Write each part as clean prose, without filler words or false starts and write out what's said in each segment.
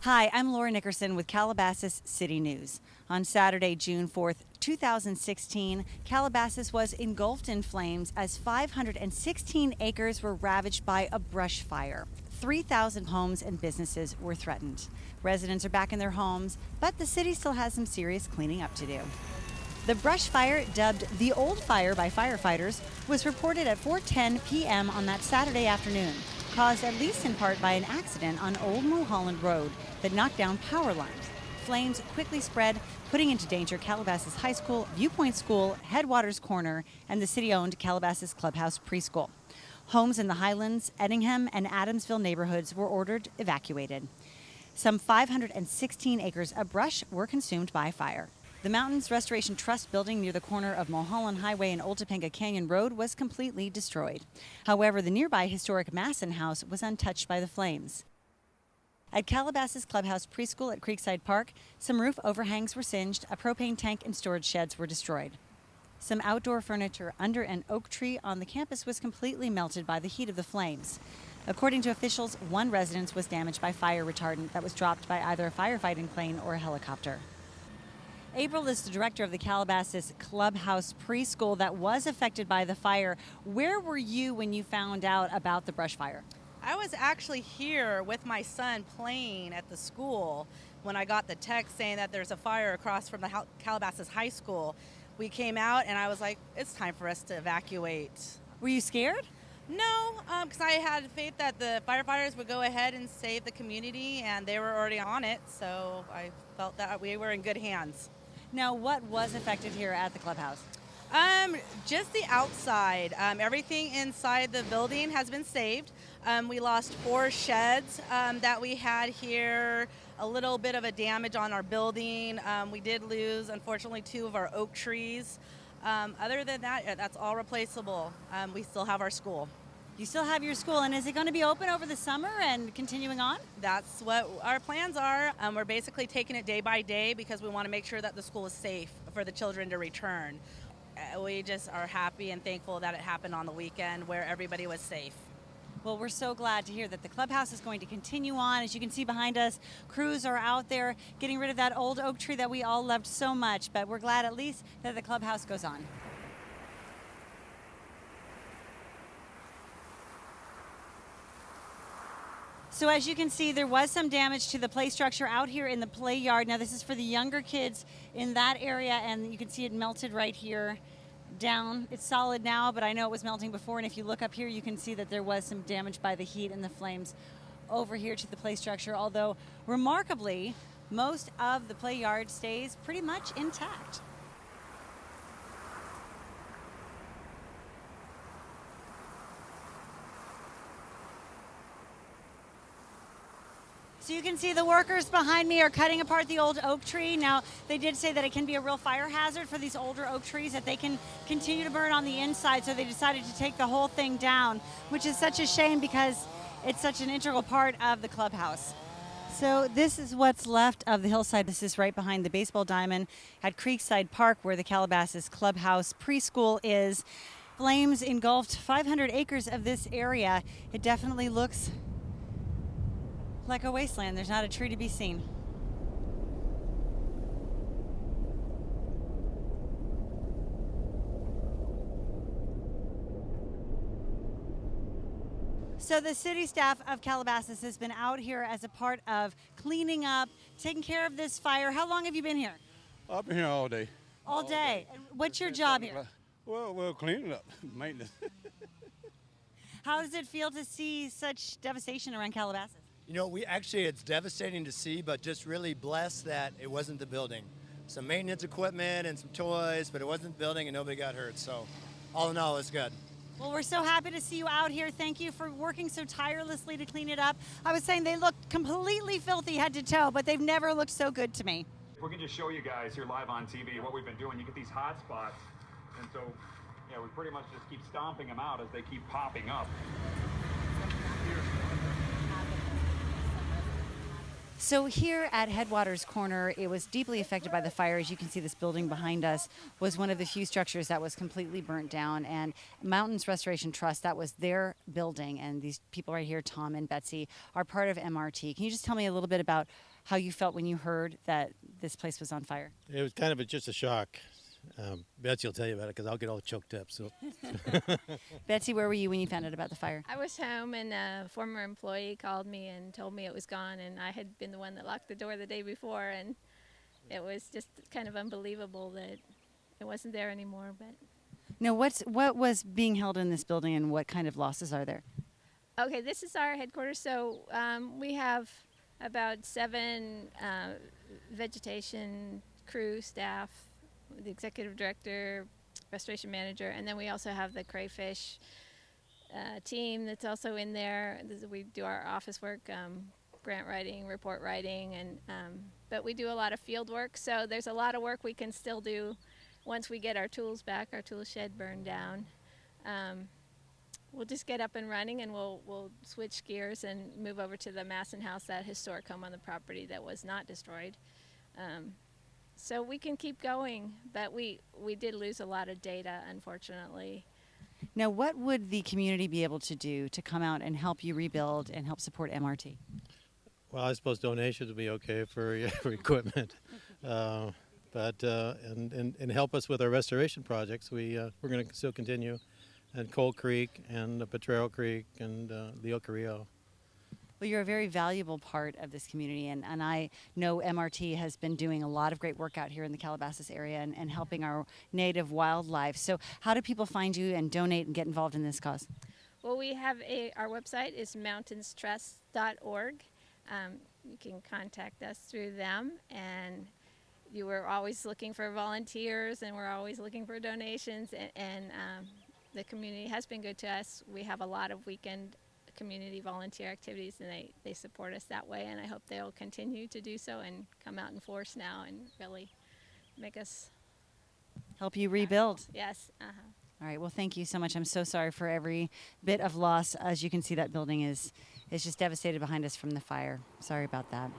Hi, I'm Laura Nickerson with Calabasas City News. On Saturday, June 4th, 2016, Calabasas was engulfed in flames as 516 acres were ravaged by a brush fire. 3,000 homes and businesses were threatened. Residents are back in their homes, but the city still has some serious cleaning up to do. The brush fire, dubbed the Old Fire by firefighters, was reported at 4:10 p.m. on that Saturday afternoon, caused at least in part by an accident on Old Mulholland Road that knocked down power lines. Flames quickly spread, putting into danger Calabasas High School, Viewpoint School, Headwaters Corner, and the city-owned Calabasas Clubhouse preschool. Homes in the Highlands, Ettingham, and Adamsville neighborhoods were ordered evacuated. Some 516 acres of brush were consumed by fire. The Mountains Restoration Trust building near the corner of Mulholland Highway and Old Topanga Canyon Road was completely destroyed. However, the nearby historic Masson House was untouched by the flames. At Calabasas Clubhouse Preschool at Creekside Park, some roof overhangs were singed, a propane tank and storage sheds were destroyed. Some outdoor furniture under an oak tree on the campus was completely melted by the heat of the flames. According to officials, one residence was damaged by fire retardant that was dropped by either a firefighting plane or a helicopter. April is the director of the Calabasas Clubhouse preschool that was affected by the fire. Where were you when you found out about the brush fire? I was actually here with my son playing at the school when I got the text saying that there's a fire across from the Calabasas High School. We came out and I was like, it's time for us to evacuate. Were you scared? No, because I had faith that the firefighters would go ahead and save the community, and they were already on it, so I felt that we were in good hands. Now, what was affected here at the clubhouse? Just the outside. Everything inside the building has been saved. We lost 4 sheds that we had here, a little bit of a damage on our building. We did lose, unfortunately, 2 of our oak trees. Other than that, that's all replaceable. We still have our school. You still have your school, and is it going to be open over the summer and continuing on? That's what our plans are. We're basically taking it day by day because we want to make sure that the school is safe for the children to return. We just are happy and thankful that it happened on the weekend where everybody was safe. Well, we're so glad to hear that the clubhouse is going to continue on. As you can see behind us, crews are out there getting rid of that old oak tree that we all loved so much, but we're glad at least that the clubhouse goes on. So as you can see, there was some damage to the play structure out here in the play yard. Now this is for the younger kids in that area, and you can see it melted right here down. It's solid now, but I know it was melting before, and if you look up here, you can see that there was some damage by the heat and the flames over here to the play structure, although remarkably, most of the play yard stays pretty much intact. So you can see the workers behind me are cutting apart the old oak tree. Now, they did say that it can be a real fire hazard for these older oak trees, that they can continue to burn on the inside, so they decided to take the whole thing down, which is such a shame because it's such an integral part of the clubhouse. So this is what's left of the hillside. This is right behind the baseball diamond at Creekside Park, where the Calabasas Clubhouse preschool is. Flames engulfed 500 acres of this area. It definitely looks like a wasteland. There's not a tree to be seen. So the city staff of Calabasas has been out here as a part of cleaning up, taking care of this fire. How long have you been here? I've been here all day. All day. And what's your job here? Well, cleaning up, maintenance. How does it feel to see such devastation around Calabasas? You know, it's devastating to see, but just really blessed that it wasn't the building. Some maintenance equipment and some toys, but it wasn't the building and nobody got hurt. So all in all, it's good. Well, we're so happy to see you out here. Thank you for working so tirelessly to clean it up. I was saying they look completely filthy head to toe, but they've never looked so good to me. If we can just show you guys here live on TV what we've been doing, you get these hot spots, and so, yeah, we pretty much just keep stomping them out as they keep popping up. So here at Headwaters Corner, it was deeply affected by the fire. As you can see, this building behind us was one of the few structures that was completely burnt down. And Mountains Restoration Trust, that was their building. And these people right here, Tom and Betsy, are part of MRT. Can you just tell me a little bit about how you felt when you heard that this place was on fire? It was kind of just a shock. Betsy will tell you about it because I'll get all choked up. So, Betsy, where were you when you found out about the fire? I was home, and a former employee called me and told me it was gone, and I had been the one that locked the door the day before, and it was just kind of unbelievable that it wasn't there anymore. But Now, what was being held in this building, and what kind of losses are there? okay, this is our headquarters, so we have about 7 vegetation crew staff, the executive director, restoration manager, and then we also have the crayfish team that's also in there. We do our office work, grant writing, report writing, and but we do a lot of field work. So there's a lot of work we can still do once we get our tools back. Our tool shed burned down. We'll just get up and running, and we'll switch gears and move over to the Masson House, that historic home on the property that was not destroyed. So we can keep going, but we did lose a lot of data, unfortunately. Now, what would the community be able to do to come out and help you rebuild and help support MRT? well, I suppose donations would be okay for, for equipment, but and help us with our restoration projects. We're going to still continue, and Coal Creek and Potrero Creek and Leo Carrillo. Well, you're a very valuable part of this community, and I know MRT has been doing a lot of great work out here in the Calabasas area and helping our native wildlife. So how do people find you and donate and get involved in this cause? Well, we have our website is mountainstrust.org. You can contact us through them, and you were always looking for volunteers, and we're always looking for donations, and the community has been good to us. We have a lot of weekend community volunteer activities, and they support us that way, and I hope they'll continue to do so and come out in force now and really make us Help you rebuild. yes. All right. Well, thank you so much. I'm so sorry for every bit of loss. As you can see, that building is just devastated behind us from the fire. Sorry about that.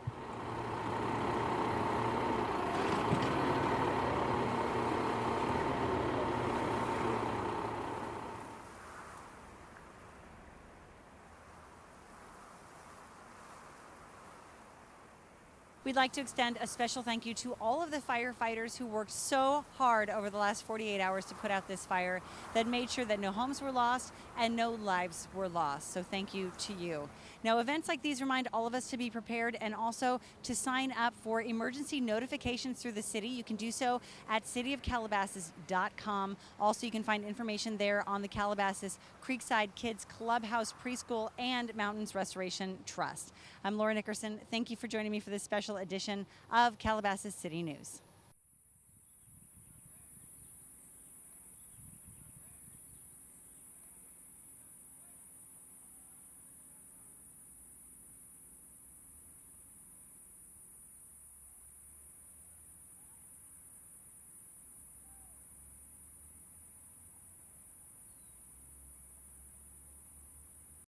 We'd like to extend a special thank you to all of the firefighters who worked so hard over the last 48 hours to put out this fire, that made sure that no homes were lost and no lives were lost. So thank you to you. Now, events like these remind all of us to be prepared and also to sign up for emergency notifications through the city. You can do so at cityofcalabasas.com. Also, you can find information there on the Calabasas Creekside Kids Clubhouse Preschool and Mountains Restoration Trust. I'm Laura Nickerson. Thank you for joining me for this special edition of Calabasas City News.